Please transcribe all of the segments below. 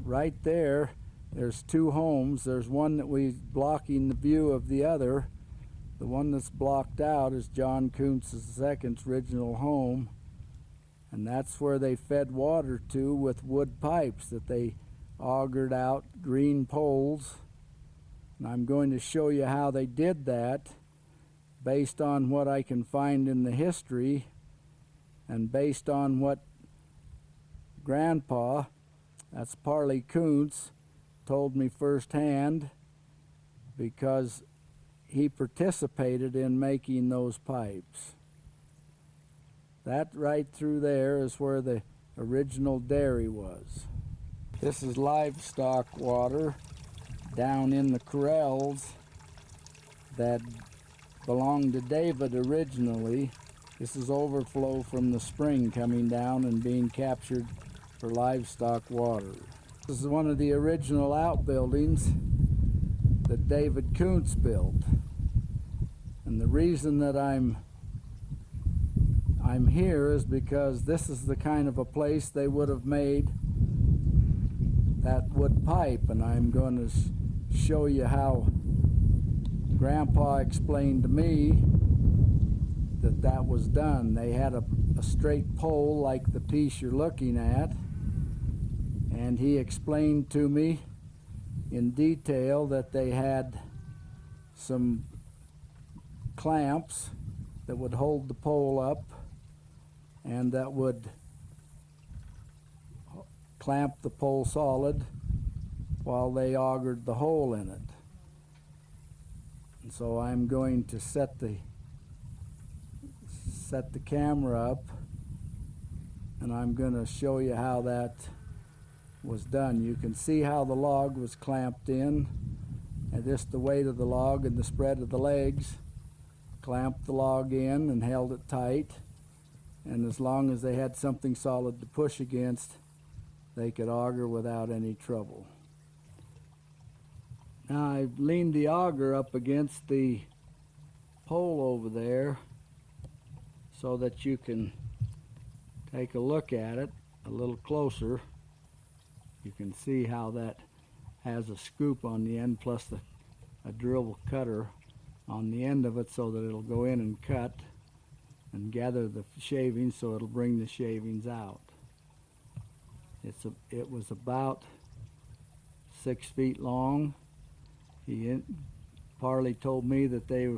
right there, there's two homes. There's one that we're blocking the view of the other. The one that's blocked out is John Kuntz II's original home, and that's where they fed water to with wood pipes that they augered out green poles. And I'm going to show you how they did that based on what I can find in the history and based on what Grandpa, that's Parley Kuntz, told me firsthand, because he participated in making those pipes. That right through there is where the original dairy was. This is livestock water down in the corrals that belonged to David originally. This is overflow from the spring coming down and being captured for livestock water. This is one of the original outbuildings that David Kuntz built. And the reason that I'm here is because this is the kind of a place they would have made that wood pipe, and I'm going to show you how Grandpa explained to me that that was done. They had a straight pole like the piece you're looking at, and he explained to me in detail that they had some clamps that would hold the pole up and that would clamp the pole solid while they augered the hole in it. And so I'm going to set the camera up, and I'm going to show you how that was done. You can see how the log was clamped in, and just the weight of the log and the spread of the legs clamped the log in and held it tight, and as long as they had something solid to push against, they could auger without any trouble. Now I've leaned the auger up against the pole over there so that you can take a look at it a little closer. You can see how that has a scoop on the end plus a drill cutter on the end of it so that it'll go in and cut and gather the shavings so it'll bring the shavings out. It was about 6 feet long. Parley told me that they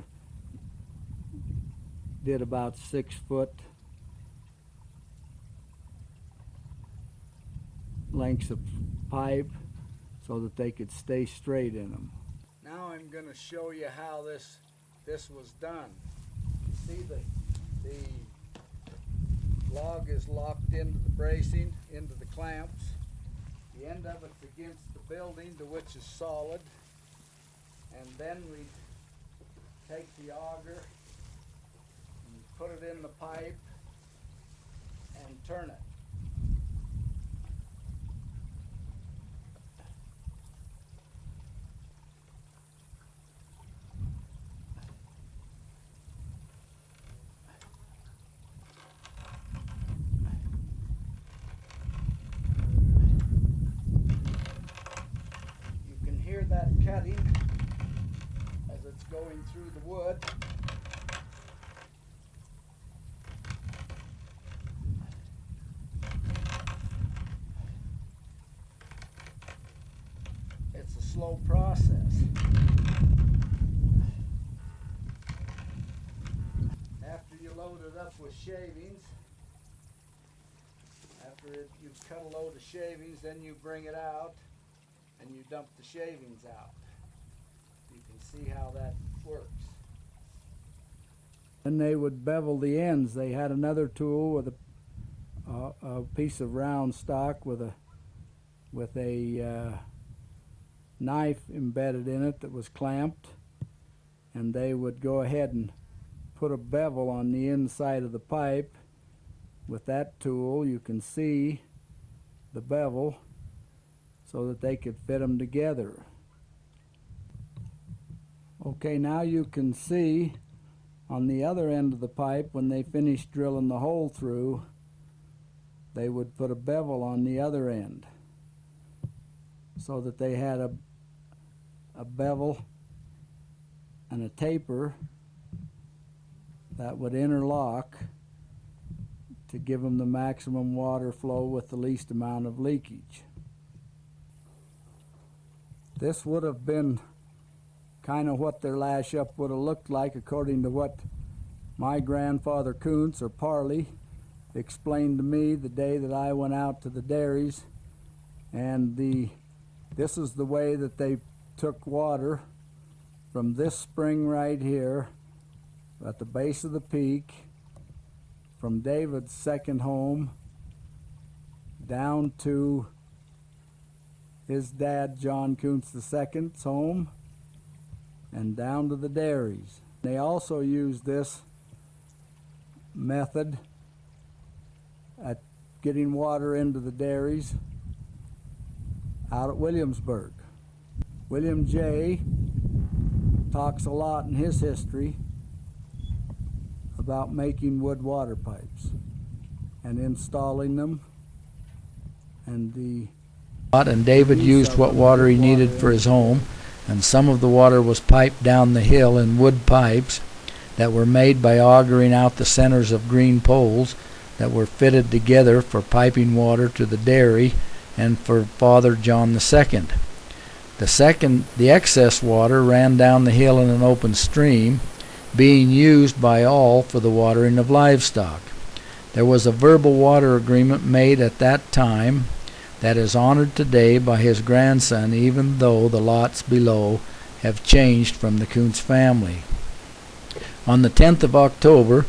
did about 6 foot lengths of pipe so that they could stay straight in them. Now I'm going to show you how this was done. See, the log is locked into the bracing, into the clamps. The end of it's against the building, to which is solid. And then we take the auger and put it in the pipe and turn it. You can hear that cutting as it's going through the wood. It's a slow process. After you load it up with shavings, after you've cut a load of shavings, then you bring it out and you dump the shavings out. You can see how that works. Then they would bevel the ends. They had another tool with a piece of round stock with a knife embedded in it that was clamped, and they would go ahead and put a bevel on the inside of the pipe. With that tool you can see the bevel so that they could fit them together. Okay, now you can see on the other end of the pipe, when they finished drilling the hole through, they would put a bevel on the other end. so that they had a bevel and a taper that would interlock to give them the maximum water flow with the least amount of leakage. This would have been kind of what their lash up would have looked like according to what my grandfather Kuntz, or Parley, explained to me the day that I went out to the dairies. And this is the way that they took water from this spring right here at the base of the peak, from David's second home down to his dad John Kuntz II's home and down to the dairies. They also used this method at getting water into the dairies out at Williamsburg. William J. talks a lot in his history about making wood water pipes and installing them, and David used what water he needed for his home, and some of the water was piped down the hill in wood pipes that were made by augering out the centers of green poles that were fitted together for piping water to the dairy and for Father John II. The excess water ran down the hill in an open stream, being used by all for the watering of livestock. There was a verbal water agreement made at that time that is honored today by his grandson, even though the lots below have changed from the Kuntz family. On the 10th of October,